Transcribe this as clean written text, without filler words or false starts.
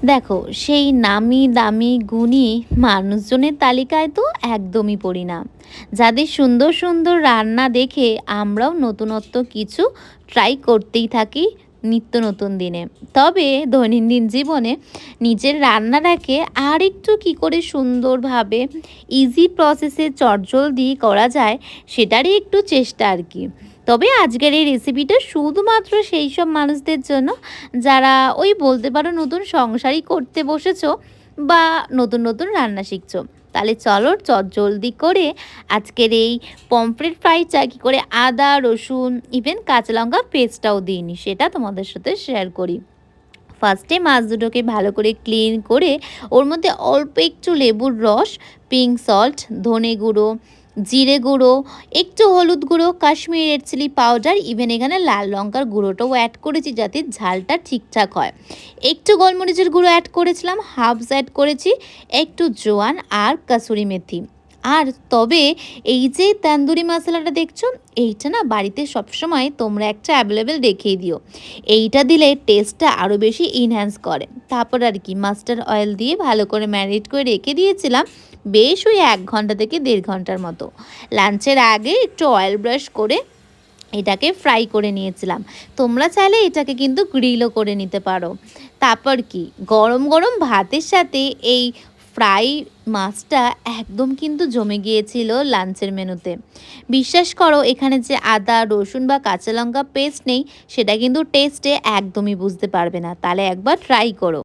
দেখো, সেই নামি দামি গুণী মানুষজনের তালিকায় তো একদমই পড়ি না। যাদের সুন্দর সুন্দর রান্না দেখে আমরাও নতুনত্ব কিছু ট্রাই করতেই থাকি নিত্য নতুন দিনে। তবে দৈনন্দিন জীবনে নিজের রান্নাটাকে আর একটু কী করে সুন্দরভাবে ইজি প্রসেসে চটজলদি করা যায়, সেটারই একটু চেষ্টা আর কি। তবে আজকের এই রেসিপিটা শুধুমাত্র সেই সব মানুষদের জন্য যারা ওই বলতে পারো নতুন সংসারই করতে বসেছো বা নতুন নতুন রান্না শিখছো। তাহলে চলো চটজলদি করে আজকের এই পমফ্রেট ফ্রাইটা কী করে আদা রসুন ইভেন কাঁচা লঙ্কা পেস্টটাও দিইনি সেটা তোমাদের সাথে শেয়ার করি। ফার্স্টে মাছ দুটোকে ভালো করে ক্লিন করে ওর মধ্যে অল্প একটু লেবুর রস, পিঙ্ক সল্ট, ধনে গুঁড়ো, জিরে গুঁড়ো, একটু হলুদ গুঁড়ো, Kashmiri red chilli powder, even এখানে লাল লঙ্কার গুঁড়োটাও অ্যাড করেছি যাতে ঝালটা ঠিকঠাক হয়। একটু গোলমরিচের গুঁড়ো অ্যাড করেছিলাম, হাফস অ্যাড করেছি, একটু জোয়ান আর কাসুরি মেথি। আর তবে এই যে তান্দুরি মশলাটা দেখছো, এইটা না বাড়িতে সবসময় তোমরা একটা অ্যাভেলেবেল রেখেই দিও। এইটা দিলে টেস্টটা আরও বেশি ইনহ্যান্স করে। তারপর আর কি মাস্টার্ড অয়েল দিয়ে ভালো করে ম্যারিনেট করে রেখে দিয়েছিলাম বেশ ওই ১ ঘন্টা থেকে ১.৫ ঘন্টার মতো। লাঞ্চের আগে একটু অয়েল ব্রাশ করে এটাকে ফ্রাই করে নিয়েছিলাম। তোমরা চাইলে এটাকে কিন্তু গ্রিলও করে নিতে পারো। তারপর কি গরম গরম ভাতের সাথে এই ফ্রাই মাছটা একদম কিন্তু জমে গিয়েছিল লাঞ্চের মেনুতে। বিশ্বাস করো এখানে যে আদা রসুন বা কাঁচা লঙ্কা পেস্ট নেই সেটা কিন্তু টেস্টে একদমই বুঝতে পারবে না। তাহলে একবার ট্রাই করো।